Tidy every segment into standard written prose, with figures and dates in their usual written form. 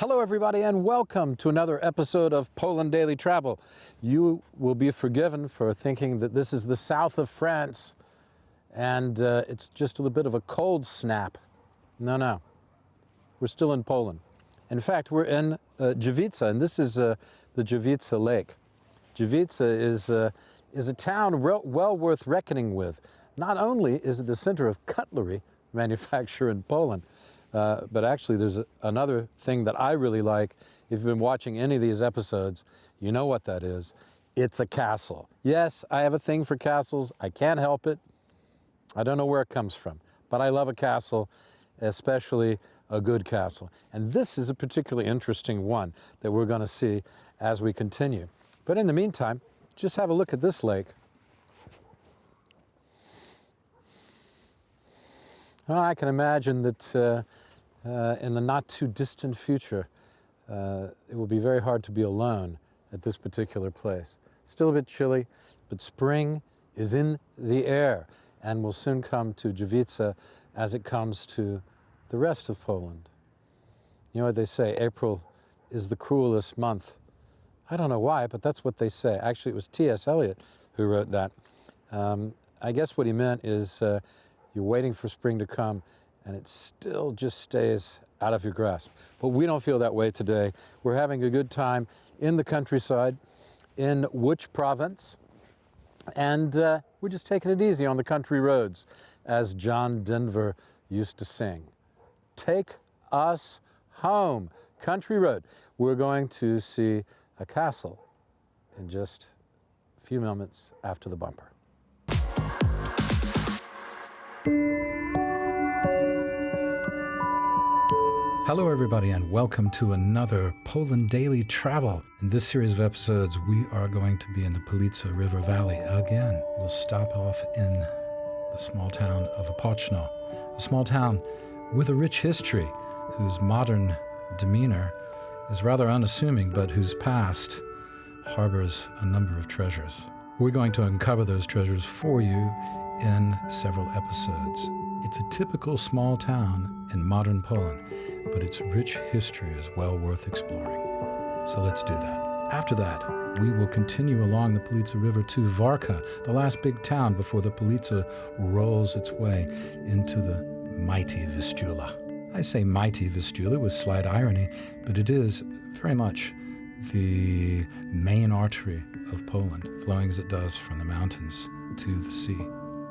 Hello everybody and welcome to another episode of Poland Daily Travel. You will be forgiven for thinking that this is the south of France and it's just a little bit of a cold snap. No. We're still in Poland. In fact, we're in Drzewica, and this is the Drzewica Lake. Drzewica is a town well worth reckoning with. Not only is it the center of cutlery manufacture in Poland, but actually there's another thing that I really like. If you've been watching any of these episodes, you know what that is. It's a castle. Yes, I have a thing for castles. I can't help it. I don't know where it comes from, but I love a castle, especially a good castle. And this is a particularly interesting one that we're going to see as we continue. But in the meantime, just have a look at this lake. Well, I can imagine that in the not too distant future, it will be very hard to be alone at this particular place. Still a bit chilly, but spring is in the air and will soon come to Drzewica as it comes to the rest of Poland. You know what they say, April is the cruelest month. I don't know why, but that's what they say. Actually, it was T.S. Eliot who wrote that. I guess what he meant is you're waiting for spring to come and it still just stays out of your grasp. But we don't feel that way today. We're having a good time in the countryside, in Łódź province, and we're just taking it easy on the country roads, as John Denver used to sing. Take us home, country road. We're going to see a castle in just a few moments after the bumper. Hello everybody and welcome to another Poland Daily Travel. In this series of episodes, we are going to be in the Police River Valley again. We'll stop off in the small town of Opoczno, a small town with a rich history, whose modern demeanor is rather unassuming, but whose past harbors a number of treasures. We're going to uncover those treasures for you in several episodes. It's a typical small town in modern Poland, but its rich history is well worth exploring. So let's do that. After that, we will continue along the Police River to Warka, the last big town before the Police rolls its way into the mighty Vistula. I say mighty Vistula with slight irony, but it is very much the main artery of Poland, flowing as it does from the mountains to the sea.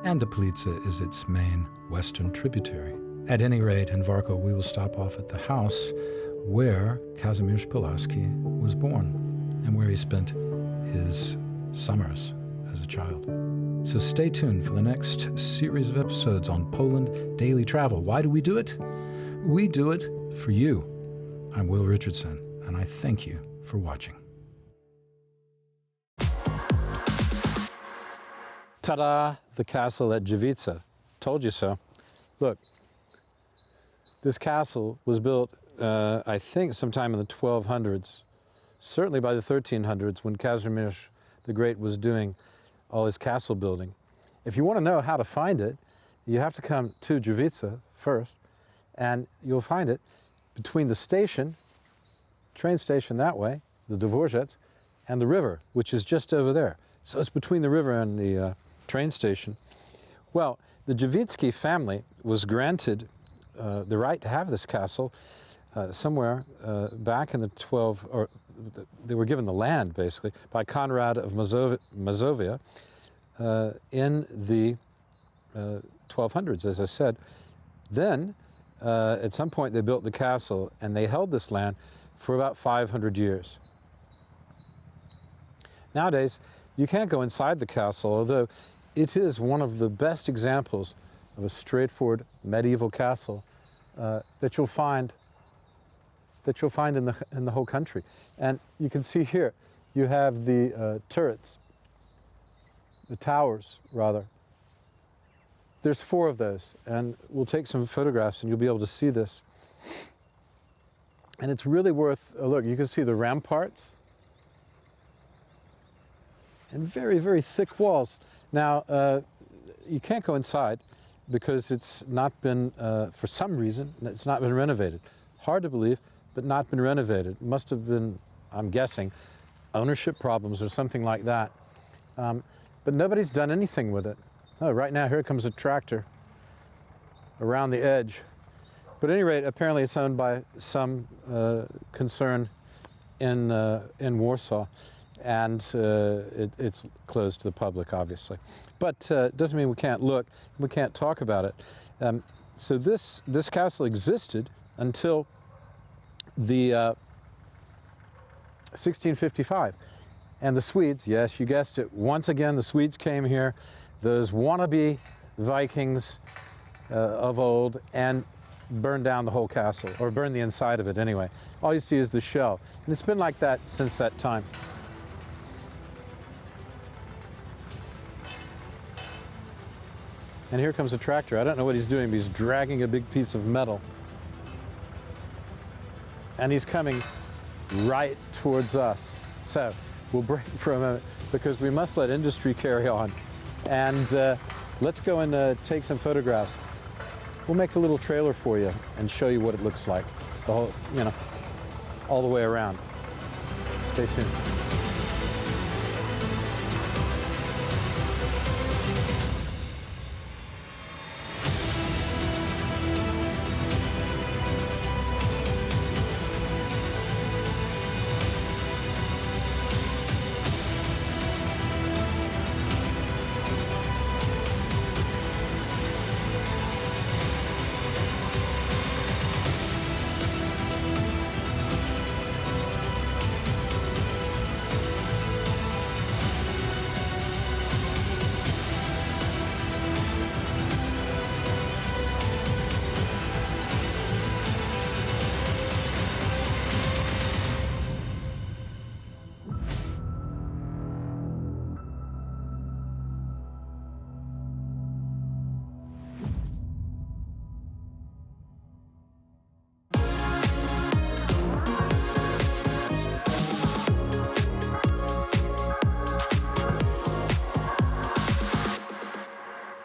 And the Police is its main western tributary. At any rate, in Warka, we will stop off at the house where Kazimierz Pulaski was born and where he spent his summers as a child. So stay tuned for the next series of episodes on Poland Daily Travel. Why do we do it? We do it for you. I'm Will Richardson, and I thank you for watching. Ta-da! The castle at Drzewica. Told you so. Look, this castle was built, I think, sometime in the 1200s, certainly by the 1300s when Kazimierz the Great was doing all his castle building. If you want to know how to find it, you have to come to Drzewica first, and you'll find it between the station, train station that way, the Dworzec, and the river, which is just over there. So it's between the river and the train station. Well, the Drzewicki family was granted the right to have this castle somewhere back in the they were given the land, basically, by Conrad of Mazovia in the 1200s, as I said. Then, at some point, they built the castle, and they held this land for about 500 years. Nowadays, you can't go inside the castle, although it is one of the best examples of a straightforward medieval castle that you'll find in the whole country. And you can see here, you have the turrets, the towers, rather. There's 4 of those, and we'll take some photographs and you'll be able to see this. And it's really worth a look. You can see the ramparts and very, very thick walls. Now, you can't go inside because it's not been, for some reason, it's not been renovated. Hard to believe, but not been renovated. It must have been, I'm guessing, ownership problems or something like that. But nobody's done anything with it. Oh, right now here comes a tractor around the edge. But at any rate, apparently it's owned by some concern in Warsaw, and it's closed to the public, obviously. But it doesn't mean we can't look, we can't talk about it. So this castle existed until the 1655. And the Swedes, yes, you guessed it, once again the Swedes came here, those wannabe Vikings of old, and burned down the whole castle, or burned the inside of it anyway. All you see is the shell. And it's been like that since that time. And here comes a tractor. I don't know what he's doing, but he's dragging a big piece of metal. And he's coming right towards us. So we'll break for a moment because we must let industry carry on. And let's go and take some photographs. We'll make a little trailer for you and show you what it looks like, the whole, all the way around. Stay tuned.